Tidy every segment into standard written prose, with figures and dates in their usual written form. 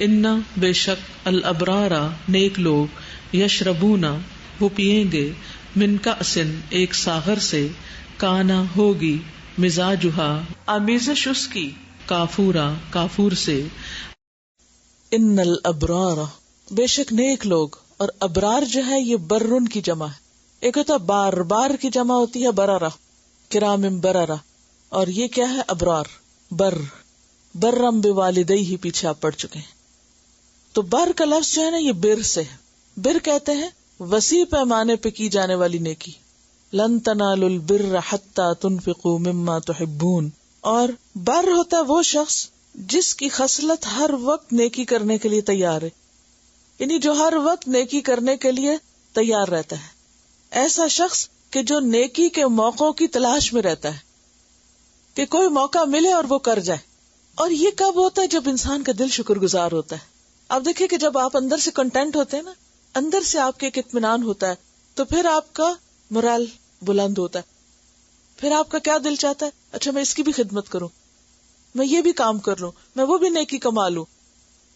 ان بے شک الابرارا نیک لوگ، یشربونا وہ پیئیں گے، من کأسن ایک ساغر سے، کانا ہوگی، مزاجہا آمیزش اس کی، کافورا کافور سے۔ ان الابرار بے شک نیک لوگ، اور ابرار جو ہے یہ برن کی جمع ہے، ایک ہوتا بار، بار کی جمع ہوتی ہے بررہ، کرام بررہ، اور یہ کیا ہے ابرار، برم بوالدیہ پیچھے آپ پڑھ چکے ہیں۔ تو بر کا لفظ جو ہے نا یہ بر سے ہے، بر کہتے ہیں وسیع پیمانے پہ کی جانے والی نیکی، لن تنالوا البر حتی تنفقوا مما تحبون، اور بر ہوتا ہے وہ شخص جس کی خصلت ہر وقت نیکی کرنے کے لیے تیار ہے، یعنی جو ہر وقت نیکی کرنے کے لیے تیار رہتا ہے، ایسا شخص کہ جو نیکی کے موقعوں کی تلاش میں رہتا ہے کہ کوئی موقع ملے اور وہ کر جائے۔ اور یہ کب ہوتا ہے؟ جب انسان کا دل شکر گزار ہوتا ہے۔ آپ دیکھیں کہ جب آپ اندر سے کنٹینٹ ہوتے ہیں نا، اندر سے آپ کے ایک اطمینان ہوتا ہے، تو پھر آپ کا morale بلند ہوتا ہے، پھر آپ کا کیا دل چاہتا ہے، اچھا میں اس کی بھی خدمت کروں، میں یہ بھی کام کر لوں، میں وہ بھی نیکی کما لوں،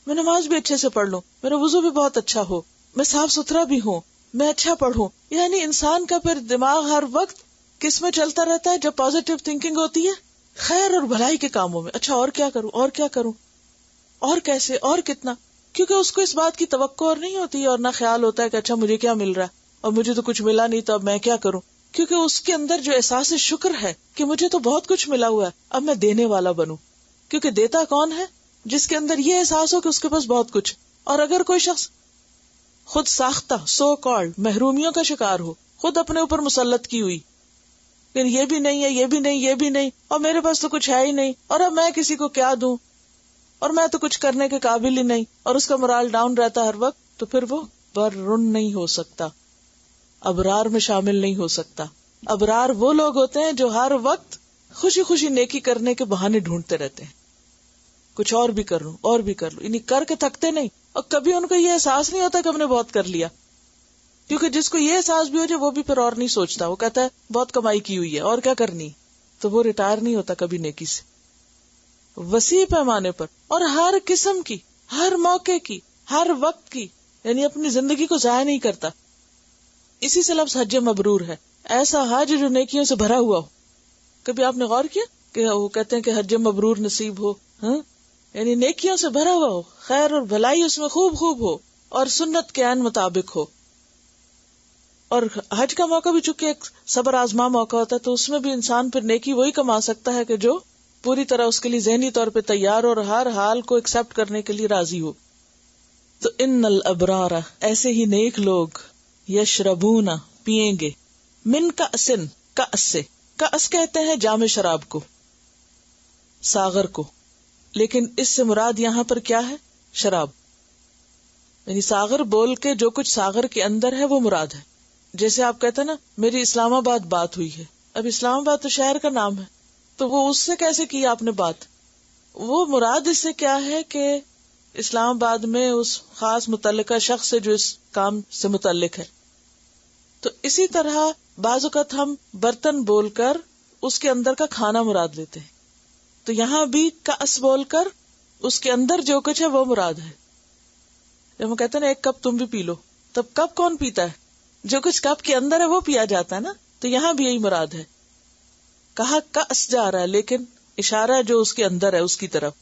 میں نماز بھی اچھے سے پڑھ لوں، میرا وضو بھی بہت اچھا ہو، میں صاف ستھرا بھی ہوں، میں اچھا پڑھوں۔ یعنی انسان کا پھر دماغ ہر وقت کس میں چلتا رہتا ہے؟ جب پازیٹیو تھنکنگ ہوتی ہے خیر اور بھلائی کے کاموں میں، اچھا اور کیا کروں، اور کیا کروں، اور کیسے، اور کتنا، کیونکہ اس کو اس بات کی توقع اور نہیں ہوتی ہے، اور نہ خیال ہوتا ہے کہ اچھا مجھے کیا مل رہا ہے اور مجھے تو کچھ ملا نہیں، تو اب میں کیا کروں، کیونکہ اس کے اندر جو احساس شکر ہے کہ مجھے تو بہت کچھ ملا ہوا ہے، اب میں دینے والا بنوں، کیونکہ دیتا کون ہے؟ جس کے اندر یہ احساس ہو کہ اس کے پاس بہت کچھ۔ اور اگر کوئی شخص خود ساختہ سو کالڈ محرومیوں کا شکار ہو، خود اپنے اوپر مسلط کی ہوئی، لیکن یہ بھی نہیں ہے، یہ بھی نہیں، یہ بھی نہیں، اور میرے پاس تو کچھ ہے ہی نہیں، اور اب میں کسی کو کیا دوں، اور میں تو کچھ کرنے کے قابل ہی نہیں، اور اس کا morale ڈاؤن رہتا ہر وقت، تو پھر وہ برن نہیں ہو سکتا، ابرار میں شامل نہیں ہو سکتا۔ ابرار وہ لوگ ہوتے ہیں جو ہر وقت خوشی خوشی نیکی کرنے کے بہانے ڈھونڈتے رہتے ہیں، کچھ اور بھی کر لوں، اور بھی کر لوں، یعنی کر کے تھکتے نہیں، اور کبھی ان کو یہ احساس نہیں ہوتا کہ ہم نے بہت کر لیا، کیونکہ جس کو یہ احساس بھی ہو جائے وہ بھی پھر اور نہیں سوچتا، وہ کہتا ہے بہت کمائی کی ہوئی ہے اور کیا کرنی، تو وہ ریٹائر نہیں ہوتا کبھی نیکی سے۔ وسیع پیمانے پر اور ہر قسم کی، ہر موقع کی، ہر وقت کی، یعنی اپنی زندگی کو ضائع نہیں کرتا۔ اسی سے لفظ حج مبرور ہے، ایسا حج جو نیکیوں سے بھرا ہوا ہو۔ کبھی آپ نے غور کیا کہ وہ کہتے ہیں کہ حج مبرور نصیب ہو، ہاں، یعنی نیکیوں سے بھرا ہوا ہو، خیر اور بھلائی اس میں خوب خوب ہو، اور سنت کے عین مطابق ہو۔ اور حج کا موقع بھی چونکہ ایک صبر آزما موقع ہوتا ہے، تو اس میں بھی انسان پھر نیکی وہی کما سکتا ہے کہ جو پوری طرح اس کے لیے ذہنی طور پہ تیار اور ہر حال کو ایکسپٹ کرنے کے لیے راضی ہو۔ تو ان الابرار ایسے ہی نیک لوگ، یشربون پیئیں گے، من کأسن کأس سے، کأس کہتے ہیں جام شراب کو، ساغر کو، لیکن اس سے مراد یہاں پر کیا ہے؟ شراب، یعنی ساغر بول کے جو کچھ ساغر کے اندر ہے وہ مراد ہے۔ جیسے آپ کہتے ہیں نا میری اسلام آباد بات ہوئی ہے، اب اسلام آباد تو شہر کا نام ہے، تو وہ اس سے کیسے کی آپ نے بات؟ وہ مراد اس سے کیا ہے کہ اسلام آباد میں اس خاص متعلقہ شخص سے جو اس کام سے متعلق ہے۔ تو اسی طرح بعض اوقات ہم برتن بول کر اس کے اندر کا کھانا مراد لیتے ہیں، تو یہاں بھی کأس بول کر اس کے اندر جو کچھ ہے وہ مراد ہے۔ جب ہم کہتے ہیں نا ایک کپ تم بھی پی لو، تب کپ کون پیتا ہے؟ جو کچھ کپ کے اندر ہے وہ پیا جاتا ہے نا، تو یہاں بھی یہی مراد ہے۔ کہا کأس جا رہا ہے لیکن اشارہ جو اس کے اندر ہے اس کی طرف۔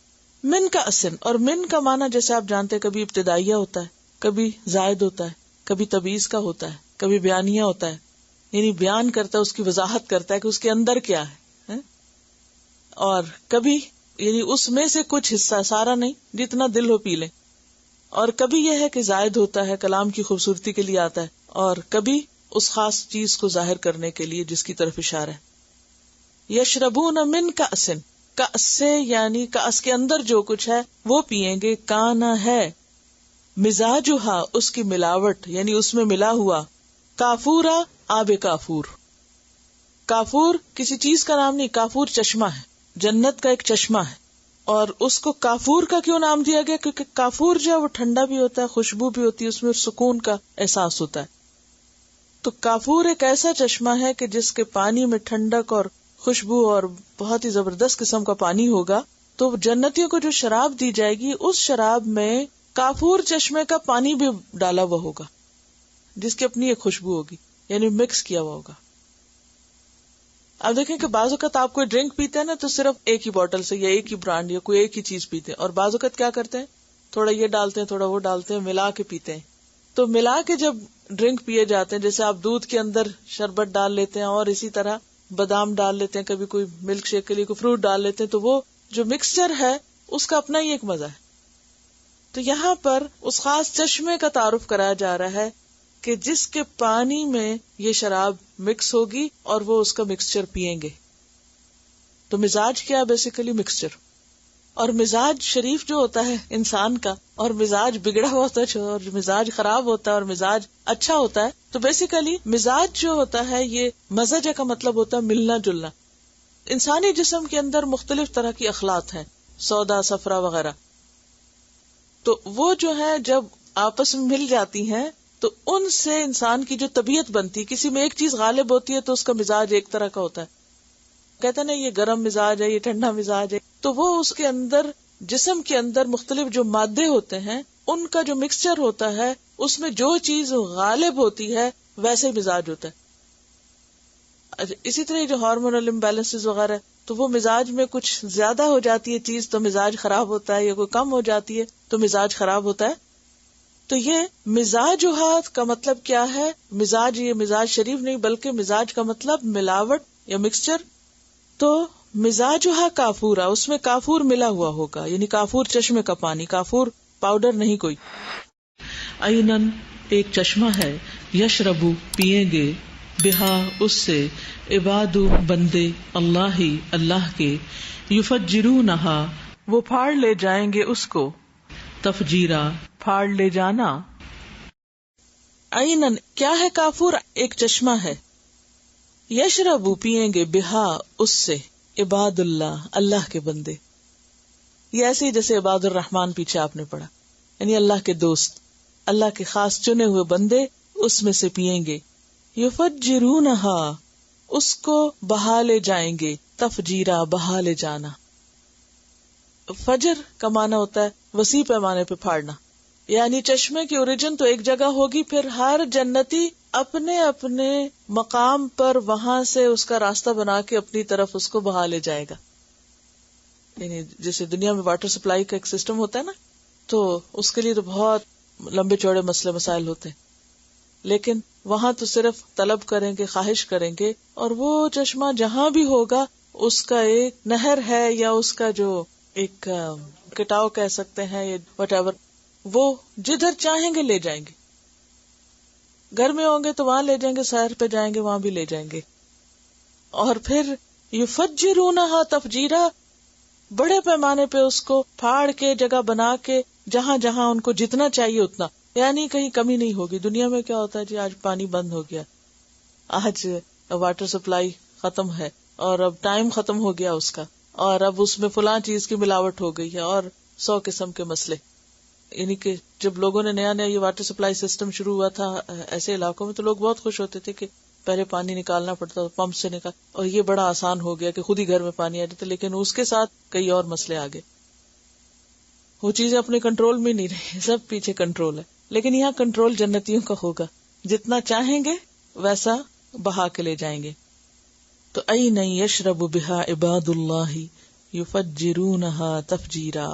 من کأسن، اور من کا معنی جیسے آپ جانتے ہیں کبھی ابتدائیہ ہوتا ہے، کبھی زائد ہوتا ہے، کبھی تبعیض کا ہوتا ہے، کبھی بیانیہ ہوتا ہے، یعنی بیان کرتا ہے، اس کی وضاحت کرتا ہے کہ اس کے اندر کیا ہے، اور کبھی یعنی اس میں سے کچھ حصہ، سارا نہیں، جتنا دل ہو پی لیں، اور کبھی یہ ہے کہ زائد ہوتا ہے، کلام کی خوبصورتی کے لیے آتا ہے، اور کبھی اس خاص چیز کو ظاہر کرنے کے لیے جس کی طرف اشارہ ہے۔ یشربون من کأس، کأس سے یعنی کأس کے اندر جو کچھ ہے وہ پیئیں گے، کانا ہے، مزاجہا اس کی ملاوٹ یعنی اس میں ملا ہوا، کافورا آب کافور۔ کافور کسی چیز کا نام نہیں، کافور چشمہ ہے، جنت کا ایک چشمہ ہے، اور اس کو کافور کا کیوں نام دیا گیا؟ کیونکہ کافور جو ہے وہ ٹھنڈا بھی ہوتا ہے، خوشبو بھی ہوتی ہے، اس میں سکون کا احساس ہوتا ہے۔ تو کافور ایک ایسا چشمہ ہے کہ جس کے پانی میں ٹھنڈک اور خوشبو اور بہت ہی زبردست قسم کا پانی ہوگا، تو جنتیوں کو جو شراب دی جائے گی اس شراب میں کافور چشمے کا پانی بھی ڈالا ہوا ہوگا، جس کی اپنی ایک خوشبو ہوگی، یعنی مکس کیا ہوا ہوگا. اب دیکھیں کہ بعض اوقات آپ کوئی ڈرنک پیتے ہیں نا تو صرف ایک ہی بوٹل سے یا ایک ہی برانڈ یا کوئی ایک ہی چیز پیتے ہیں، اور بعض اوقات کیا کرتے ہیں تھوڑا یہ ڈالتے ہیں تھوڑا وہ ڈالتے ہیں، ملا کے پیتے ہیں. تو ملا کے جب ڈرنک پیے جاتے ہیں، جیسے آپ دودھ کے اندر شربت ڈال لیتے ہیں اور اسی طرح بادام ڈال لیتے ہیں، کبھی کوئی ملک شیک کے لیے کوئی فروٹ ڈال لیتے ہیں، تو وہ جو مکسچر ہے اس کا اپنا ہی ایک مزہ ہے. تو یہاں پر اس خاص چشمے کا تعارف کرایا جا رہا ہے کہ جس کے پانی میں یہ شراب مکس ہوگی اور وہ اس کا مکسچر پیئیں گے. تو مزاج کیا؟ Basically mixture. اور مزاج شریف جو ہوتا ہے انسان کا، اور مزاج بگڑا ہوا ہوتا ہے اور مزاج خراب ہوتا ہے اور مزاج اچھا ہوتا ہے. تو بیسیکلی مزاج جو ہوتا ہے یہ مزاج کا مطلب ہوتا ہے ملنا جلنا. انسانی جسم کے اندر مختلف طرح کی اخلاط ہیں، سودا صفرا وغیرہ. تو وہ جو ہے جب آپس میں مل جاتی ہیں تو ان سے انسان کی جو طبیعت بنتی، کسی میں ایک چیز غالب ہوتی ہے تو اس کا مزاج ایک طرح کا ہوتا ہے. کہتے ہیں نا یہ گرم مزاج ہے، یہ ٹھنڈا مزاج ہے. تو وہ اس کے اندر جسم کے اندر مختلف جو مادے ہوتے ہیں ان کا جو مکسچر ہوتا ہے اس میں جو چیز غالب ہوتی ہے ویسے مزاج ہوتا ہے. اسی طرح جو ہارمونل امبیلنسز وغیرہ تو وہ مزاج میں کچھ زیادہ ہو جاتی ہے چیز تو مزاج خراب ہوتا ہے، یا کوئی کم ہو جاتی ہے تو مزاج خراب ہوتا ہے. تو یہ مزاجات کا مطلب کیا ہے؟ مزاج یہ مزاج شریف نہیں بلکہ مزاج کا مطلب ملاوٹ یا مکسچر. تو مزاجہا کافورا، اس میں کافور ملا ہوا ہوگا، یعنی کافور چشمے کا پانی، کافور پاؤڈر نہیں کوئی. عینن ایک چشمہ ہے، یشربو پیئیں گے، بہا اس سے، عبادو بندے، اللہ ہی اللہ کے، یفجرونہا وہ پھاڑ لے جائیں گے اس کو، تفجیرا پھاڑ لے جانا. عینن کیا ہے؟ کافور ایک چشمہ ہے، یشربو پیئیں گے، بہا اس سے، عباد اللہ اللہ کے بندے. یہ ایسے ہی جیسے عباد الرحمن پیچھے آپ نے پڑھا، یعنی اللہ کے دوست، اللہ کے خاص چنے ہوئے بندے اس میں سے پیئیں گے. یفجرونہا اس کو بہا لے جائیں گے، تفجیرا بہا لے جانا. فجر کا معنی ہوتا ہے وسیع پیمانے پہ پھاڑنا، یعنی چشمے کی اوریجن تو ایک جگہ ہوگی، پھر ہر جنتی اپنے اپنے مقام پر وہاں سے اس کا راستہ بنا کے اپنی طرف اس کو بہا لے جائے گا. یعنی جیسے دنیا میں واٹر سپلائی کا ایک سسٹم ہوتا ہے نا، تو اس کے لیے تو بہت لمبے چوڑے مسئلے مسائل ہوتے ہیں، لیکن وہاں تو صرف طلب کریں گے، خواہش کریں گے، اور وہ چشمہ جہاں بھی ہوگا اس کا ایک نہر ہے یا اس کا جو ایک کٹاؤ کہہ سکتے ہیں یا وٹ ایور، وہ جدھر چاہیں گے لے جائیں گے. گھر میں ہوں گے تو وہاں لے جائیں گے، سیر پہ جائیں گے وہاں بھی لے جائیں گے. اور پھر یفجرونہا تفجیرا بڑے پیمانے پہ اس کو پھاڑ کے جگہ بنا کے جہاں جہاں ان کو جتنا چاہیے اتنا، یعنی کہیں کمی نہیں ہوگی. دنیا میں کیا ہوتا ہے جی آج پانی بند ہو گیا، آج واٹر سپلائی ختم ہے، اور اب ٹائم ختم ہو گیا اس کا، اور اب اس میں فلاں چیز کی ملاوٹ ہو گئی ہے، اور 100 قسم کے مسئلے. یعنی کہ جب لوگوں نے نیا نیا یہ واٹر سپلائی سسٹم شروع ہوا تھا ایسے علاقوں میں تو لوگ بہت خوش ہوتے تھے کہ پہلے پانی نکالنا پڑتا تھا پمپ سے نکال، اور یہ بڑا آسان ہو گیا کہ خود ہی گھر میں پانی آ جاتا. لیکن اس کے ساتھ کئی اور مسئلے آ گئے، وہ چیزیں اپنے کنٹرول میں نہیں رہی، سب پیچھے کنٹرول ہے. لیکن یہاں کنٹرول جنتیوں کا ہوگا، جتنا چاہیں گے ویسا بہا کے لے جائیں گے. تو عین یشرب بہا عباد اللہ یفجرونہا تفجیرا.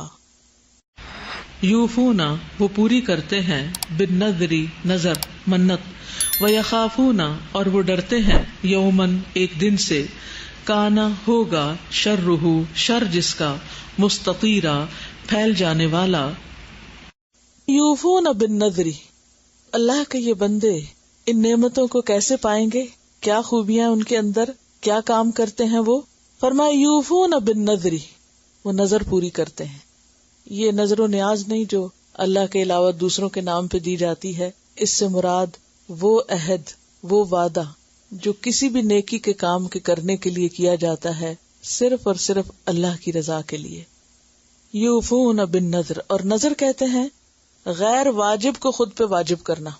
یوفونا وہ پوری کرتے ہیں، بالنذری نذر منت، ویخافونا اور وہ ڈرتے ہیں، یومن ایک دن سے، کانا ہوگا، شرہ شر جس کا، مستطیرا پھیل جانے والا. یوفون بالنذری اللہ کے یہ بندے ان نعمتوں کو کیسے پائیں گے؟ کیا خوبیاں ان کے اندر، کیا کام کرتے ہیں وہ؟ فرمایا یوفون بالنذری وہ نظر پوری کرتے ہیں. یہ نظر و نیاز نہیں جو اللہ کے علاوہ دوسروں کے نام پہ دی جاتی ہے، اس سے مراد وہ عہد، وہ وعدہ جو کسی بھی نیکی کے کام کے کرنے کے لیے کیا جاتا ہے صرف اور صرف اللہ کی رضا کے لیے. یوفون بالنذر، اور نظر کہتے ہیں غیر واجب کو خود پہ واجب کرنا.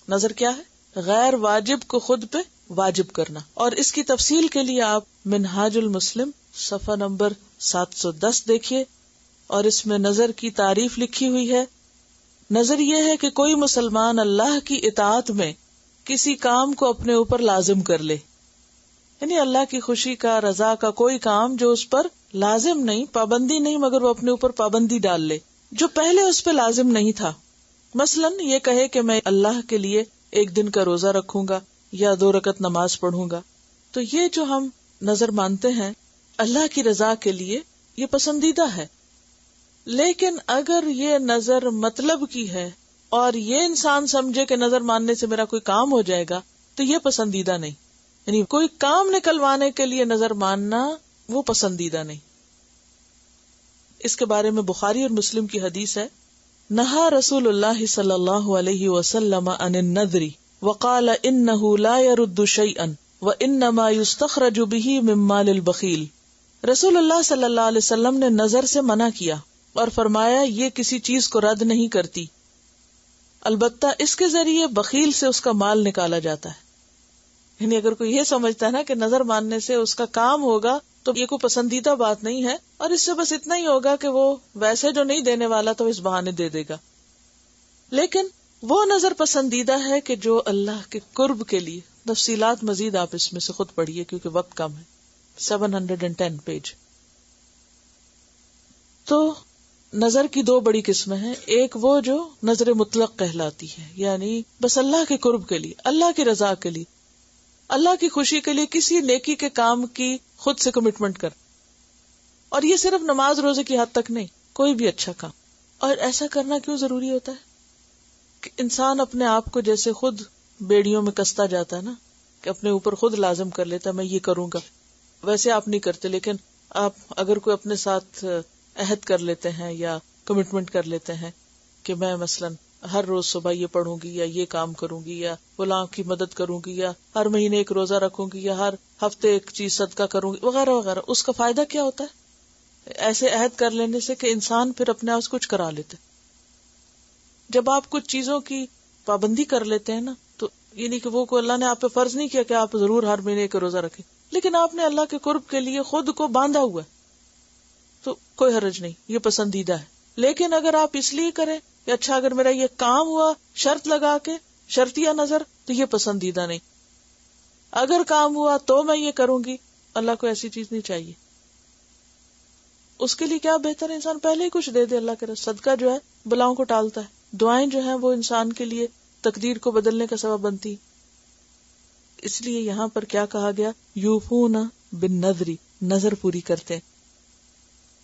نظر کیا ہے؟ غیر واجب کو خود پہ واجب کرنا. اور اس کی تفصیل کے لیے آپ منہاج المسلم صفحہ نمبر 710 دیکھیے، اور اس میں نظر کی تعریف لکھی ہوئی ہے. نظر یہ ہے کہ کوئی مسلمان اللہ کی اطاعت میں کسی کام کو اپنے اوپر لازم کر لے، یعنی اللہ کی خوشی کا، رضا کا کوئی کام جو اس پر لازم نہیں، پابندی نہیں، مگر وہ اپنے اوپر پابندی ڈال لے جو پہلے اس پہ لازم نہیں تھا. مثلاً یہ کہے کہ میں اللہ کے لیے ایک دن کا روزہ رکھوں گا یا 2 رکعت نماز پڑھوں گا. تو یہ جو ہم نظر مانتے ہیں اللہ کی رضا کے لیے، یہ پسندیدہ ہے. لیکن اگر یہ نظر مطلب کی ہے اور یہ انسان سمجھے کہ نظر ماننے سے میرا کوئی کام ہو جائے گا، تو یہ پسندیدہ نہیں. یعنی کوئی کام نکلوانے کے لیے نظر ماننا وہ پسندیدہ نہیں. اس کے بارے میں بخاری اور مسلم کی حدیث ہے، نہا رسول اللہ صلی اللہ علیہ وسلم عن النذر وقال انه لا يرد شيئا وانما يستخرج به من مال البخیل. رسول اللہ صلی اللہ علیہ وسلم نے نظر سے منع کیا اور فرمایا یہ کسی چیز کو رد نہیں کرتی، البتہ اس کے ذریعے بخیل سے اس کا مال نکالا جاتا ہے. یعنی اگر کوئی یہ سمجھتا ہے نا کہ نظر ماننے سے اس کا کام ہوگا، تو یہ کوئی پسندیدہ بات نہیں ہے، اور اس سے بس اتنا ہی ہوگا کہ وہ ویسے جو نہیں دینے والا تو اس بہانے دے دے گا. لیکن وہ نظر پسندیدہ ہے کہ جو اللہ کے قرب کے لیے. تفصیلات مزید آپ اس میں سے خود پڑھیے کیونکہ وقت کم ہے. 710 پیج. تو نظر کی 2 بڑی قسمیں ہیں. ایک وہ جو نظر مطلق کہلاتی ہے، یعنی بس اللہ کے قرب کے لیے، اللہ کی رضا کے لیے، اللہ کی خوشی کے لیے کسی نیکی کے کام کی خود سے کمٹمنٹ کر. اور یہ صرف نماز روزے کی حد تک نہیں، کوئی بھی اچھا کام. اور ایسا کرنا کیوں ضروری ہوتا ہے کہ انسان اپنے آپ کو جیسے خود بیڑیوں میں کستا جاتا ہے نا، کہ اپنے اوپر خود لازم کر لیتا ہے میں یہ کروں گا. ویسے آپ نہیں کرتے، لیکن آپ اگر کوئی اپنے ساتھ عہد کر لیتے ہیں یا کمٹمنٹ کر لیتے ہیں کہ میں مثلاً ہر روز صبح یہ پڑھوں گی یا یہ کام کروں گی یا فلاں کی مدد کروں گی یا ہر مہینے ایک روزہ رکھوں گی یا ہر ہفتے ایک چیز صدقہ کروں گی وغیرہ وغیرہ. اس کا فائدہ کیا ہوتا ہے ایسے عہد کر لینے سے؟ کہ انسان پھر اپنے آپ کچھ کرا لیتے. جب آپ کچھ چیزوں کی پابندی کر لیتے ہیں نا، تو یعنی کہ وہ اللہ نے آپ پہ فرض نہیں کیا کہ آپ ضرور ہر مہینے ایک روزہ رکھیں، لیکن آپ نے اللہ کے قرب کے لیے خود کو باندھا ہوا ہے، تو کوئی حرج نہیں، یہ پسندیدہ ہے. لیکن اگر آپ اس لیے کریں کہ اچھا اگر میرا یہ کام ہوا شرط لگا کے، شرطیہ نظر، تو یہ پسندیدہ نہیں. اگر کام ہوا تو میں یہ کروں گی، اللہ کو ایسی چیز نہیں چاہیے. اس کے لیے کیا بہتر ہے انسان پہلے ہی کچھ دے دے. اللہ کے رسول صدقہ جو ہے بلاؤں کو ٹالتا ہے، دعائیں جو ہیں وہ انسان کے لیے تقدیر کو بدلنے کا سبب بنتی. اس لیے یہاں پر کیا کہا گیا؟ یوفون بالنذر، نظر پوری کرتے.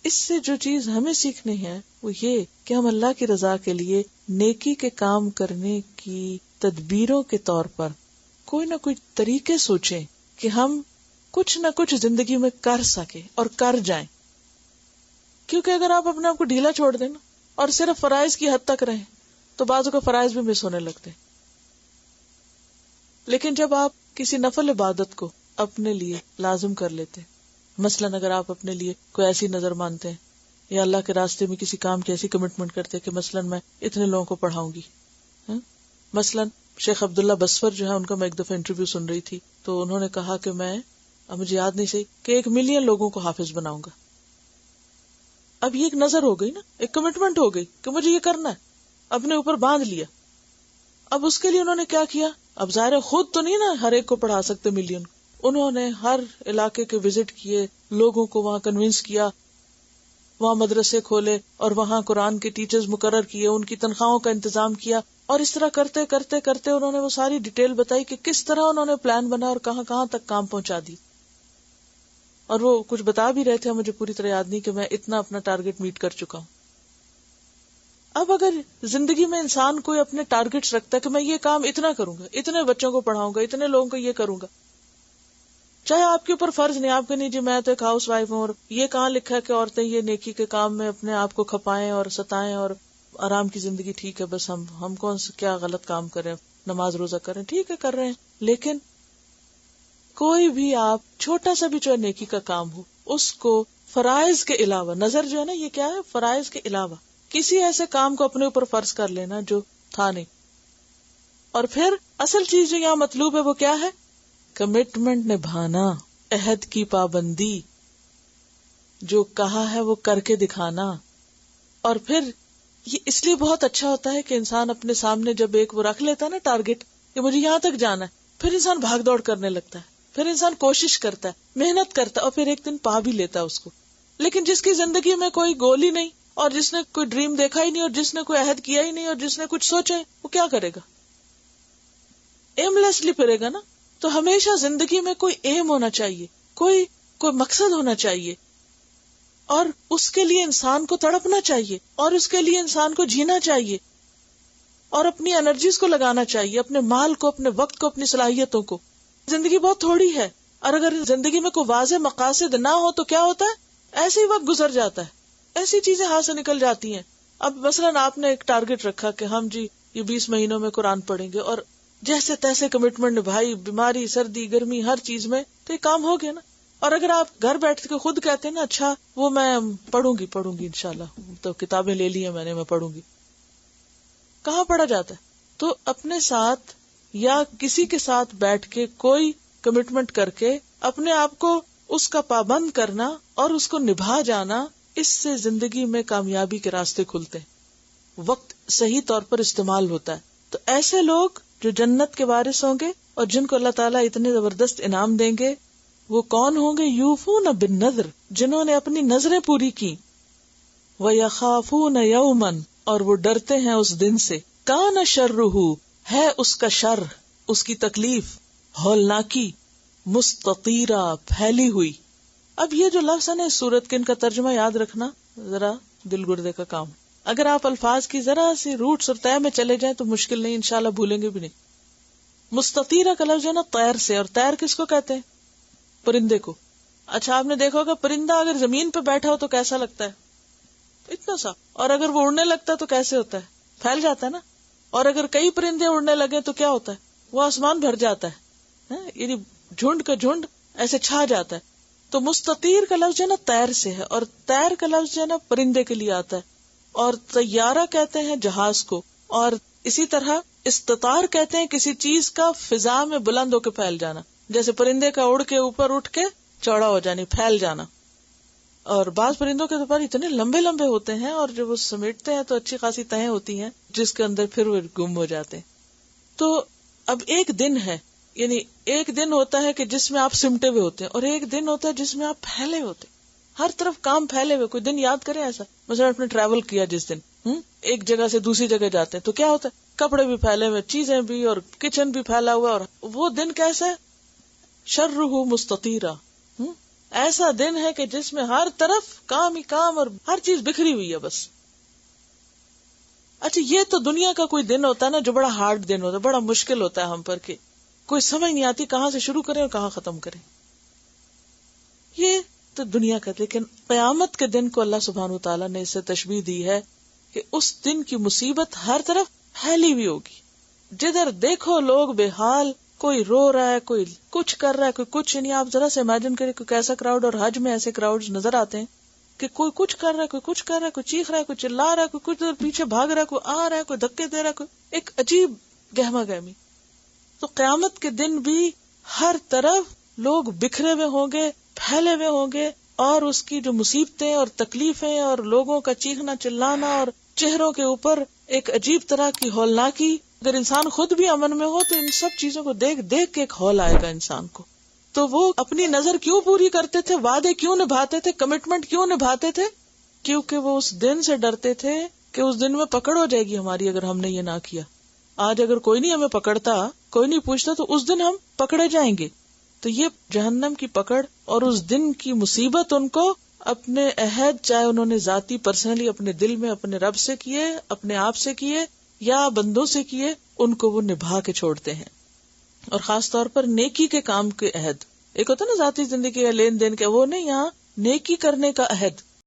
اس سے جو چیز ہمیں سیکھنی ہے وہ یہ کہ ہم اللہ کی رضا کے لیے نیکی کے کام کرنے کی تدبیروں کے طور پر کوئی نہ کوئی طریقے سوچیں کہ ہم کچھ نہ کچھ زندگی میں کر سکیں اور کر جائیں. کیونکہ اگر آپ اپنے آپ کو ڈھیلا چھوڑ دیں نا اور صرف فرائض کی حد تک رہیں تو بعضوں کا فرائض بھی مس ہونے لگتے. لیکن جب آپ کسی نفل عبادت کو اپنے لیے لازم کر لیتے، مثلاً اگر آپ اپنے لیے کوئی ایسی نظر مانتے ہیں یا اللہ کے راستے میں کسی کام کی ایسی کمٹمنٹ کرتے کہ مثلاً میں اتنے لوگوں کو پڑھاؤں گی. مثلاً شیخ عبداللہ بسور جو ہے، ان کا میں ایک دفعہ انٹرویو سن رہی تھی، تو انہوں نے کہا کہ میں، مجھے یاد نہیں صحیح، کہ 1 ملین لوگوں کو حافظ بناؤں گا. اب یہ ایک نظر ہو گئی نا، ایک کمٹمنٹ ہو گئی کہ مجھے یہ کرنا ہے، اپنے اوپر باندھ لیا. اب اس کے لیے انہوں نے کیا کیا؟ اب ظاہر ہے خود تو نہیں نا ہر ایک کو پڑھا سکتے ملین. انہوں نے ہر علاقے کے وزٹ کیے، لوگوں کو وہاں کنونس کیا، وہاں مدرسے کھولے اور وہاں قرآن کے ٹیچرز مقرر کیے، ان کی تنخواہوں کا انتظام کیا. اور اس طرح کرتے کرتے کرتے انہوں نے وہ ساری ڈیٹیل بتائی کہ کس طرح انہوں نے پلان بنا اور کہاں کہاں تک کام پہنچا دی. اور وہ کچھ بتا بھی رہے تھے، مجھے پوری طرح یاد نہیں، کہ میں اتنا اپنا ٹارگٹ میٹ کر چکا ہوں. اب اگر زندگی میں انسان کوئی اپنے ٹارگٹس رکھتا ہے کہ میں یہ کام اتنا کروں گا، اتنے بچوں کو پڑھاؤں گا، اتنے لوگوں کو یہ کروں گا، چاہے آپ کے اوپر فرض نہیں، آپ کے نہیں جی میں تو ایک ہاؤس وائف ہوں اور یہ کہاں لکھا ہے کہ عورتیں یہ نیکی کے کام میں اپنے آپ کو کھپائیں اور ستائیں اور آرام کی زندگی ٹھیک ہے، بس ہم کون سے کیا غلط کام کریں، نماز روزہ کریں، ٹھیک ہے کر رہے ہیں. لیکن کوئی بھی آپ چھوٹا سا بھی جو نیکی کا کام ہو، اس کو فرائض کے علاوہ، نظر جو ہے نا یہ کیا ہے؟ فرائض کے علاوہ کسی ایسے کام کو اپنے اوپر فرض کر لینا جو تھا نہیں. اور پھر اصل چیز جو یہاں مطلوب ہے وہ کیا ہے؟ کمٹمنٹ نبھانا، عہد کی پابندی. جو کہا ہے وہ کر کے دکھانا. اور پھر یہ اس لیے بہت اچھا ہوتا ہے کہ انسان اپنے سامنے جب ایک وہ رکھ لیتا ہے نا ٹارگٹ کہ مجھے یہاں تک جانا ہے، پھر انسان بھاگ دوڑ کرنے لگتا ہے، پھر انسان کوشش کرتا ہے، محنت کرتا ہے، اور پھر ایک دن پا بھی لیتا ہے اس کو. لیکن جس کی زندگی میں کوئی گول ہی نہیں، اور جس نے کوئی ڈریم دیکھا ہی نہیں، اور جس نے کوئی عہد کیا ہی نہیں، اور جس نے کچھ سوچا ہے، وہ کیا کرے گا؟ ایم لیسلی پھرے گا نا. تو ہمیشہ زندگی میں کوئی ایم ہونا چاہیے، کوئی مقصد ہونا چاہیے، اور اس کے لیے انسان کو تڑپنا چاہیے، اور اس کے لیے انسان کو جینا چاہیے، اور اپنی انرجیز کو لگانا چاہیے، اپنے مال کو، اپنے وقت کو، اپنی صلاحیتوں کو. زندگی بہت تھوڑی ہے، اور اگر زندگی میں کوئی واضح مقاصد نہ ہو تو کیا ہوتا ہے؟ ایسے ہی وقت گزر جاتا ہے، ایسی چیزیں ہاتھ سے نکل جاتی ہیں. اب مثلاً آپ نے ایک ٹارگٹ رکھا کہ ہم جی یہ 20 مہینوں میں قرآن پڑھیں گے، اور جیسے تیسے کمٹمنٹ نبھائی، بیماری، سردی، گرمی، ہر چیز میں، تو یہ کام ہو گیا نا. اور اگر آپ گھر بیٹھ کے خود کہتے ہیں نا اچھا وہ میں پڑھوں گی انشاءاللہ، تو کتابیں لے لی ہیں میں نے، میں پڑھوں گی، کہاں پڑھا جاتا ہے؟ تو اپنے ساتھ یا کسی کے ساتھ بیٹھ کے کوئی کمٹمنٹ کر کے اپنے آپ کو اس کا پابند کرنا اور اس کو نبھا جانا، اس سے زندگی میں کامیابی کے راستے کھلتے ہیں. وقت صحیح طور پر استعمال ہوتا ہے. تو ایسے لوگ جو جنت کے وارث ہوں گے اور جن کو اللہ تعالیٰ اتنے زبردست انعام دیں گے، وہ کون ہوں گے؟ یوفون بالنذر، جنہوں نے اپنی نظریں پوری کی. وَيَخَافُونَ يَوْمًا، اور وہ ڈرتے ہیں اس دن سے. کان شرہ، ہے اس کا شر، اس کی تکلیف ہولناکی، مستطیرہ، پھیلی ہوئی. اب یہ جو لفظ ہے نا اس سورت کے، ان کا ترجمہ یاد رکھنا ذرا دل گردے کا کام. اگر آپ الفاظ کی ذرا سی روٹس اور طے میں چلے جائیں تو مشکل نہیں، انشاءاللہ بھولیں گے بھی نہیں. مستطیرہ کا لفظ ہے نا طیر سے، اور طیر کس کو کہتے ہیں؟ پرندے کو. اچھا آپ نے دیکھا ہوگا پرندہ اگر زمین پہ بیٹھا ہو تو کیسا لگتا ہے؟ اتنا سا. اور اگر وہ اڑنے لگتا ہے تو کیسے ہوتا ہے؟ پھیل جاتا ہے نا. اور اگر کئی پرندے اڑنے لگے تو کیا ہوتا ہے؟ وہ آسمان بھر جاتا ہے، یعنی جھنڈ کا جھنڈ ایسے چھا جاتا ہے. تو مستطیر کا لفظ جو ہے نا طیر سے ہے، اور طیر کا لفظ جو ہے نا پرندے کے لیے آتا ہے. اور طیارہ کہتے ہیں جہاز کو، اور اسی طرح استطار کہتے ہیں کسی چیز کا فضا میں بلند ہو کے پھیل جانا، جیسے پرندے کا اڑ کے اوپر اٹھ کے چوڑا ہو جانا، پھیل جانا. اور بعض پرندوں کے پر اتنے لمبے لمبے ہوتے ہیں، اور جب وہ سمیٹتے ہیں تو اچھی خاصی تہیں ہوتی ہیں جس کے اندر پھر وہ گم ہو جاتے ہیں. تو اب ایک دن ہے، یعنی ایک دن ہوتا ہے کہ جس میں آپ سمٹے ہوئے ہوتے ہیں، اور ایک دن ہوتا ہے جس میں آپ پھیلے ہوتے ہیں، ہر طرف کام پھیلے ہوئے. کوئی دن یاد کریں ایسا، مثلا آپ نے ٹریول کیا جس دن ایک جگہ سے دوسری جگہ جاتے ہیں تو کیا ہوتا ہے؟ کپڑے بھی پھیلے ہوئے، چیزیں بھی، اور کچن بھی پھیلا ہوا. اور وہ دن کیسا ہے؟ شرہ مستطیرہ، ایسا دن ہے کہ جس میں ہر طرف کام ہی کام اور ہر چیز بکھری ہوئی ہے بس. اچھا یہ تو دنیا کا کوئی دن ہوتا ہے نا جو بڑا ہارڈ دن ہوتا ہے، بڑا مشکل ہوتا ہے ہم پر، کہ کوئی سمجھ نہیں آتی کہاں سے شروع کریں اور کہاں ختم کریں. یہ تو دنیا کا. لیکن قیامت کے دن کو اللہ سبحانہ وتعالیٰ نے اس سے تشبیہ دی ہے کہ اس دن کی مصیبت ہر طرف پھیلی ہوئی ہوگی. جدھر دیکھو لوگ بے حال، کوئی رو رہا ہے، کوئی کچھ کر رہا ہے، کوئی کچھ. یعنی آپ ذرا سے امیجن کریں کوئی کیسا کراؤڈ، اور حج میں ایسے کراؤڈ نظر آتے ہیں کہ کوئی کچھ کر رہا ہے، کوئی کچھ کر رہا ہے، کوئی چیخ رہا ہے، کوئی چلا رہا ہے، کوئی کچھ پیچھے بھاگ رہا ہے، کوئی آ رہا ہے، کوئی دھکے دے رہا ہے، کوئی ایک عجیب گہما گہمی. تو قیامت کے دن بھی ہر طرف لوگ بکھرے ہوئے ہوں گے، پھیلے ہوئے ہوں گے، اور اس کی جو مصیبتیں اور تکلیفیں اور لوگوں کا چیخنا چلانا اور چہروں کے اوپر ایک عجیب طرح کی ہولناکی. اگر انسان خود بھی امن میں ہو تو ان سب چیزوں کو دیکھ دیکھ کے ایک ہول آئے گا انسان کو. تو وہ اپنی نظر کیوں پوری کرتے تھے، وعدے کیوں نبھاتے تھے، کمٹمنٹ کیوں نبھاتے تھے؟ کیونکہ وہ اس دن سے ڈرتے تھے کہ اس دن میں پکڑ ہو جائے گی ہماری اگر ہم نے یہ نہ کیا. آج اگر کوئی نہیں ہمیں پکڑتا، کوئی نہیں پوچھتا، تو اس دن ہم پکڑے جائیں گے. تو یہ جہنم کی پکڑ اور اس دن کی مصیبت ان کو اپنے عہد، چاہے انہوں نے ذاتی پرسنلی اپنے دل میں اپنے رب سے کیے، اپنے آپ سے کیے یا بندوں سے کیے، ان کو وہ نبھا کے چھوڑتے ہیں. اور خاص طور پر نیکی کے کام کے عہد. ایک ہوتا ہے نا ذاتی زندگی یا لین دین کے، وہ نہیں، یہاں نیکی کرنے کا عہد.